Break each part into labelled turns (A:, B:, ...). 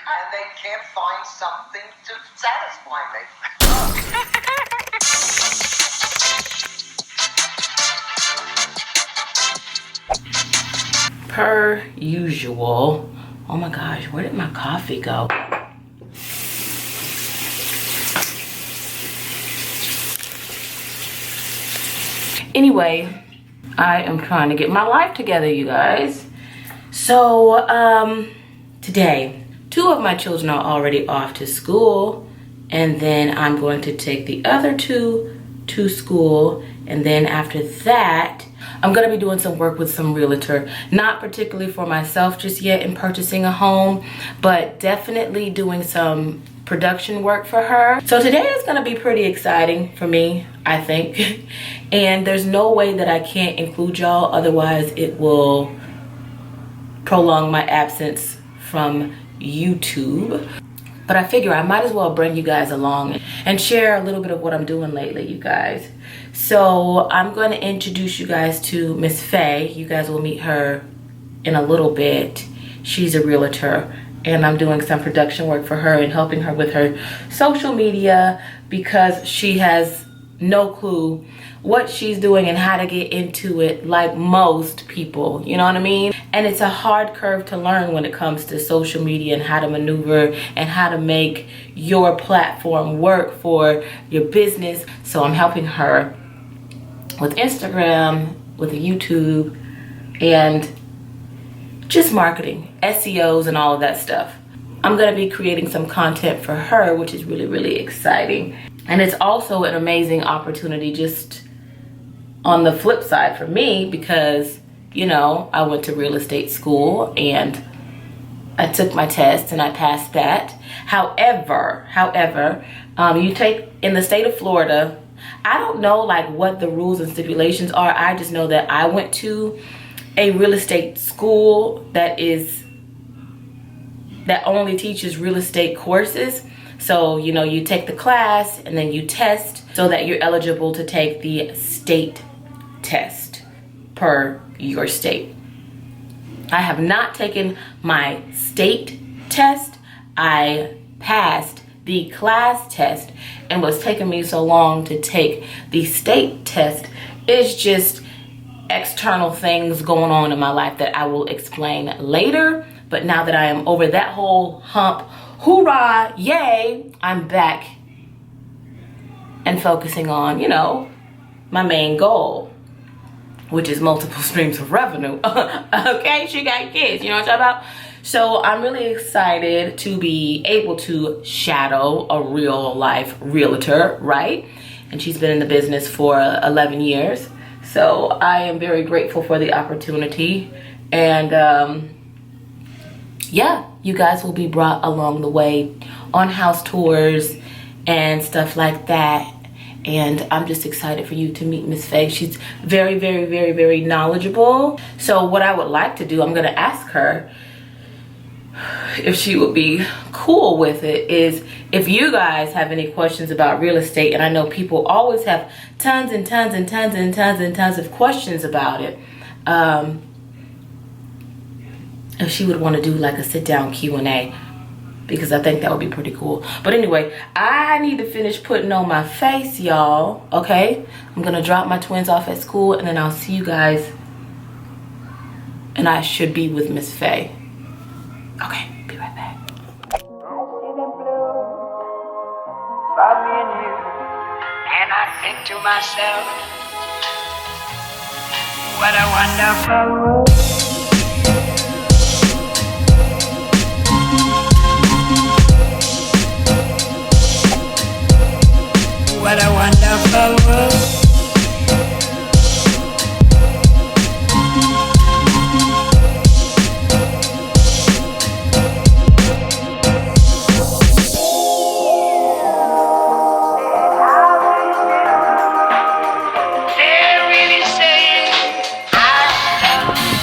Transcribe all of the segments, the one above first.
A: and they can't find something to satisfy me.
B: Per usual. Oh my gosh, where did my coffee go? Anyway, I am trying to get my life together, you guys. So, today, 2 of my children are already off to school, and then I'm going to take the other 2 to school, and then after that, I'm gonna be doing some work with some realtor, not particularly for myself just yet in purchasing a home, but definitely doing some production work for her. So today is gonna be pretty exciting for me, I think. And there's no way that I can't include y'all, otherwise it will prolong my absence from YouTube. But I figure I might as well bring you guys along and share a little bit of what I'm doing lately, you guys. So I'm going to introduce you guys to Miss Faye. You guys will meet her in a little bit. She's a realtor, and I'm doing some production work for her and helping her with her social media because she has no clue what she's doing and how to get into it like most people, you know what I mean? And it's a hard curve to learn when it comes to social media and how to maneuver and how to make your platform work for your business. So I'm helping her with Instagram, with YouTube, and just marketing, SEOs and all of that stuff. I'm gonna be creating some content for her, which is really, really exciting. And it's also an amazing opportunity just on the flip side for me because, you know, I went to real estate school and I took my test and I passed that. However, you take in the state of Florida, I don't know like what the rules and stipulations are. I just know that I went to a real estate school that only teaches real estate courses. So, you know, you take the class and then you test so that you're eligible to take the state test per your state. I have not taken my state test. I passed the class test, and what's taking me so long to take the state test is just external things going on in my life that I will explain later. But now that I am over that whole hump, hoorah, yay, I'm back and focusing on, you know, my main goal, which is multiple streams of revenue. Okay, she got kids, you know what I'm talking about? So I'm really excited to be able to shadow a real life realtor, right? And she's been in the business for 11 years. So I am very grateful for the opportunity. And yeah, you guys will be brought along the way on house tours and stuff like that. And I'm just excited for you to meet Miss Faye. She's very, very, very, very knowledgeable. So what I would like to do, I'm gonna ask her if she would be cool with it, is if you guys have any questions about real estate, and I know people always have tons and tons and tons and tons and tons of questions about it, if she would want to do like a sit-down Q&A, because I think that would be pretty cool. But anyway, I need to finish putting on my face, y'all, okay? I'm gonna drop my twins off at school, and then I'll see you guys, and I should be with Miss Faye. Okay, be right back. I see them blue by me and you, and I think to myself, what a wonderful world. What a wonderful world. They're really saying I love you.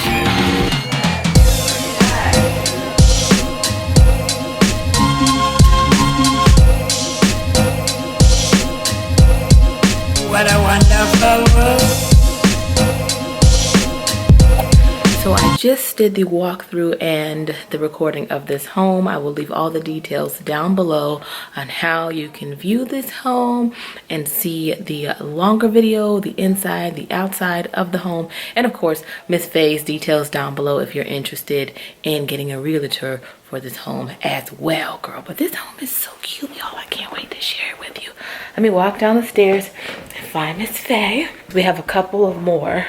B: just did the walkthrough and the recording of this home. I will leave all the details down below on how you can view this home and see the longer video, the inside, the outside of the home, and of course Miss Faye's details down below if you're interested in getting a realtor for this home as well, girl. But this home is so cute, y'all. I can't wait to share it with you. Let me walk down the stairs and find Miss Faye. We have a couple of more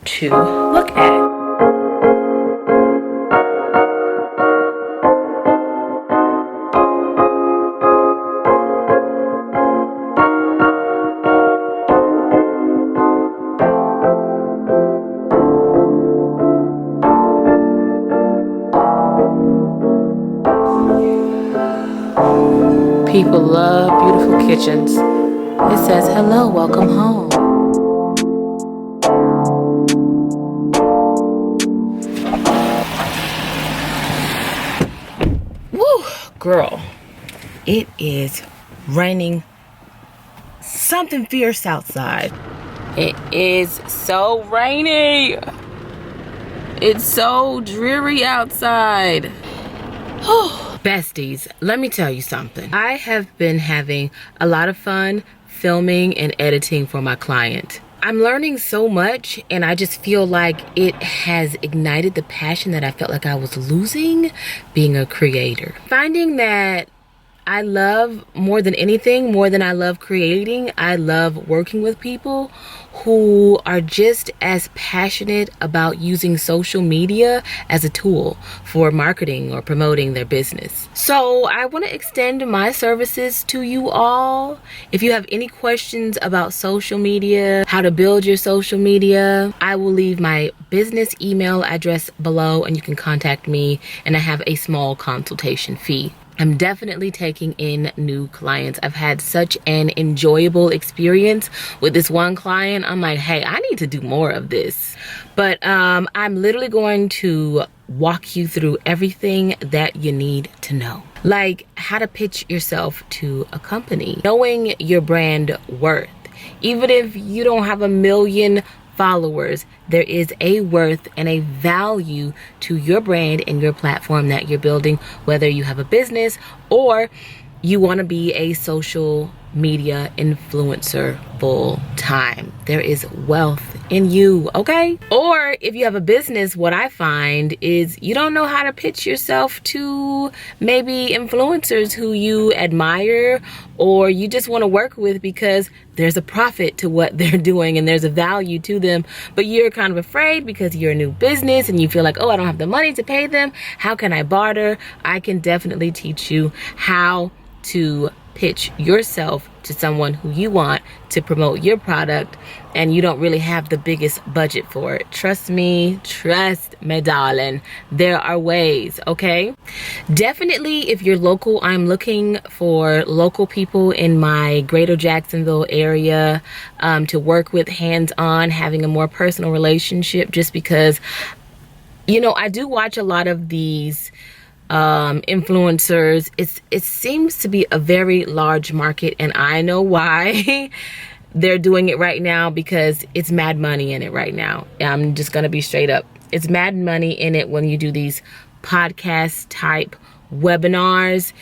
B: to look at. People love beautiful kitchens. It says, hello, welcome home. Woo, girl, it is raining something fierce outside. It is so rainy. It's so dreary outside. Besties, let me tell you something. I have been having a lot of fun filming and editing for my client. I'm learning so much, and I just feel like it has ignited the passion that I felt like I was losing being a creator. Finding that I love more than anything, more than I love creating, I love working with people who are just as passionate about using social media as a tool for marketing or promoting their business. So I want to extend my services to you all. If you have any questions about social media, how to build your social media, I will leave my business email address below and you can contact me, and I have a small consultation fee. I'm definitely taking in new clients. I've had such an enjoyable experience with this one client. I'm like, hey, I need to do more of this. But I'm literally going to walk you through everything that you need to know. Like how to pitch yourself to a company, knowing your brand worth. Even if you don't have 1 million followers, there is a worth and a value to your brand and your platform that you're building, whether you have a business or you want to be a social media influencer full time. There is wealth in you, okay? Or if you have a business, what I find is you don't know how to pitch yourself to maybe influencers who you admire or you just want to work with because there's a profit to what they're doing and there's a value to them, but you're kind of afraid because you're a new business and you feel like, oh, I don't have the money to pay them. How can I barter? I can definitely teach you how to pitch yourself to someone who you want to promote your product and you don't really have the biggest budget for it. Trust me, darling. There are ways, okay? Definitely, if you're local, I'm looking for local people in my greater Jacksonville area to work with hands-on, having a more personal relationship, just because, you know, I do watch a lot of these influencers. It seems to be a very large market, and I know why they're doing it right now, because it's mad money in it right now. I'm just gonna be straight up. It's mad money in it when you do these podcast type webinars.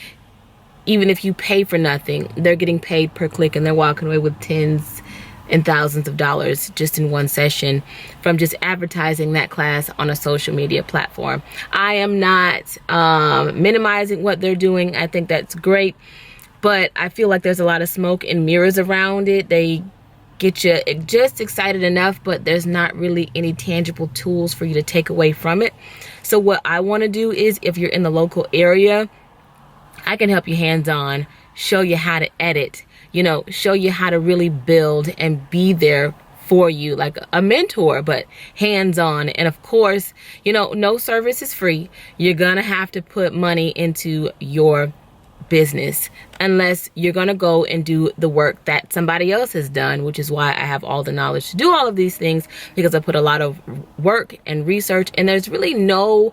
B: Even if you pay for nothing, they're getting paid per click and they're walking away with tens and thousands of dollars just in one session from just advertising that class on a social media platform. I am not minimizing what they're doing. I think that's great, but I feel like there's a lot of smoke and mirrors around it. They get you just excited enough, but there's not really any tangible tools for you to take away from it. So what I want to do is, if you're in the local area, I can help you hands-on, show you how to edit, you know, show you how to really build and be there for you, like a mentor, but hands-on. And of course, you know, no service is free. You're gonna have to put money into your business unless you're gonna go and do the work that somebody else has done, which is why I have all the knowledge to do all of these things, because I put a lot of work and research, and there's really no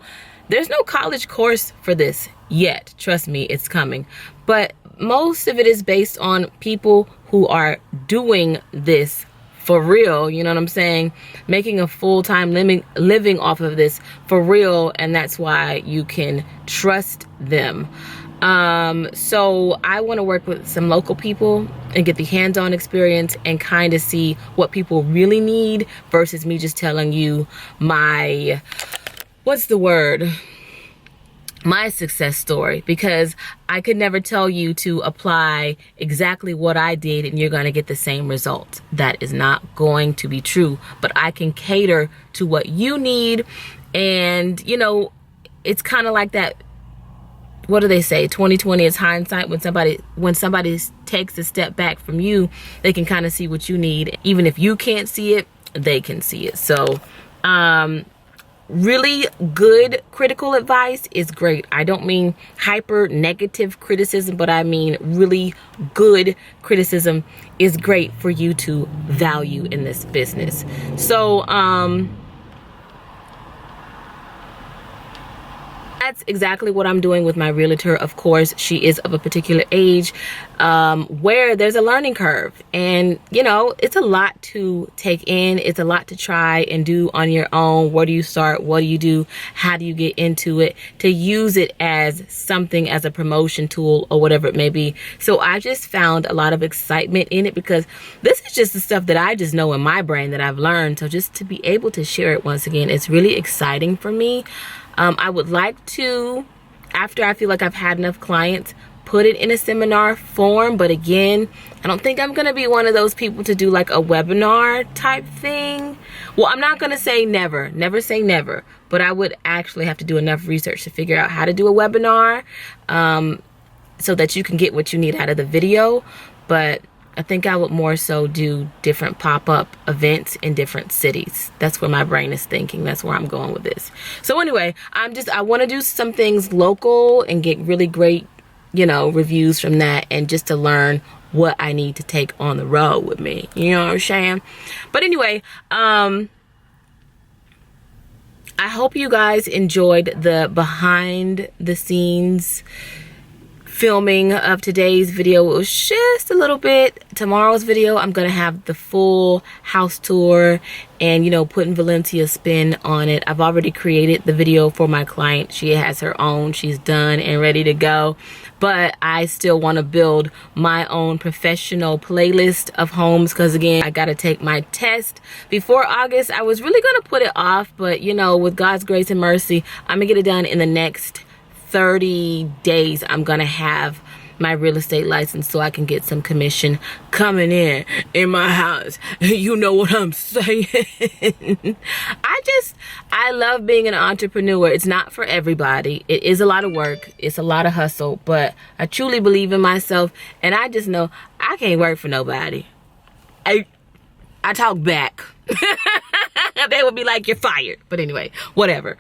B: college course for this yet. Trust me, it's coming. But most of it is based on people who are doing this for real, you know what I'm saying, making a full-time living off of this for real, and that's why you can trust them. So I want to work with some local people and get the hands-on experience and kind of see what people really need versus me just telling you my, what's the word? My success story, because I could never tell you to apply exactly what I did and you're going to get the same results. That is not going to be true, but I can cater to what you need. And you know, it's kind of like that, what do they say, 20/20 is hindsight. When somebody takes a step back from you, they can kind of see what you need. Even if you can't see it, they can see it. So really good critical advice is great. I don't mean hyper negative criticism, but I mean really good criticism is great for you to value in this business. So that's exactly what I'm doing with my realtor. Of course, she is of a particular age where there's a learning curve, and you know, it's a lot to take in. It's a lot to try and do on your own. Where do you start? What do you do? How do you get into it to use it as something, as a promotion tool or whatever it may be? So I just found a lot of excitement in it, because this is just the stuff that I just know in my brain that I've learned. So just to be able to share it once again, it's really exciting for me. I would like to, after I feel like I've had enough clients, put it in a seminar form. But again, I don't think I'm going to be one of those people to do like a webinar type thing. Well, I'm not going to say never. Never say never. But I would actually have to do enough research to figure out how to do a webinar so that you can get what you need out of the video. But I think I would more so do different pop-up events in different cities. That's where my brain is thinking. That's where I'm going with this. So anyway, I want to do some things local and get really great, you know, reviews from that, and just to learn what I need to take on the road with me. You know what I'm saying? But anyway, I hope you guys enjoyed the behind the scenes filming of today's video. It was just a little bit. Tomorrow's video, I'm gonna have the full house tour and, you know, putting Valencia spin on it. I've already created the video for my client. She has her own. She's done and ready to go. But I still want to build my own professional playlist of homes, because again, I got to take my test before August. I was really going to put it off, but you know, with God's grace and mercy, I'm gonna get it done in the next 30 days. I'm gonna have my real estate license so I can get some commission coming in my house. You know what I'm saying? I love being an entrepreneur. It's not for everybody. It is a lot of work. It's a lot of hustle, but I truly believe in myself, and I just know I can't work for nobody. I talk back. They would be like, you're fired. But anyway, whatever.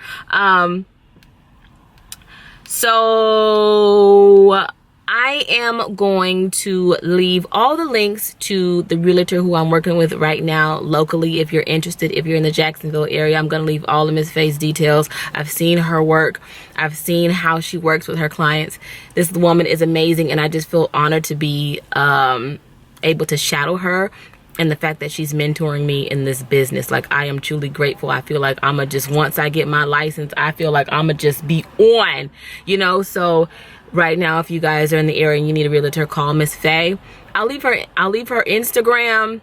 B: So I am going to leave all the links to the realtor who I'm working with right now locally. If you're interested, if you're in the Jacksonville area, I'm going to leave all of Miss Faye's details. I've seen her work. I've seen how she works with her clients. This woman is amazing, and I just feel honored to be able to shadow her. And the fact that she's mentoring me in this business, like, I am truly grateful. I feel like I'ma just, once I get my license, I feel like I'ma just be on, you know. So right now, if you guys are in the area and you need a realtor, call Miss Faye. I'll leave her Instagram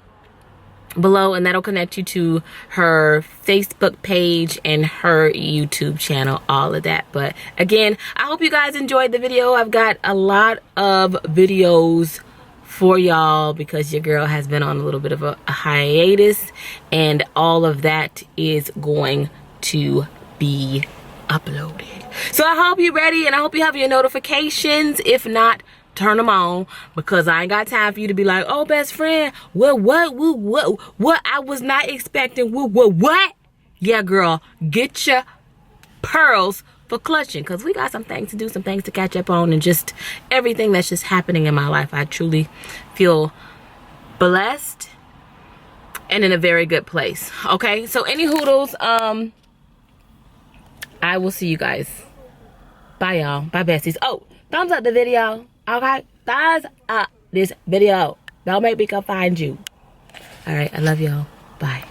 B: below, and that'll connect you to her Facebook page and her YouTube channel, all of that. But again, I hope you guys enjoyed the video. I've got a lot of videos for y'all because your girl has been on a little bit of a hiatus, and all of that is going to be uploaded. So I hope you're ready, and I hope you have your notifications. If not, turn them on, because I ain't got time for you to be like, oh, best friend, what I was not expecting, what? Yeah, girl, get your pearls for clutching, because we got some things to do, some things to catch up on, and just everything that's just happening in my life. I truly feel blessed and in a very good place. Okay, so any hoodles, I will see you guys. Bye, y'all. Bye, besties. Oh, thumbs up the video. Okay, thumbs up this video. Don't make me come find you. All right, I love y'all. Bye.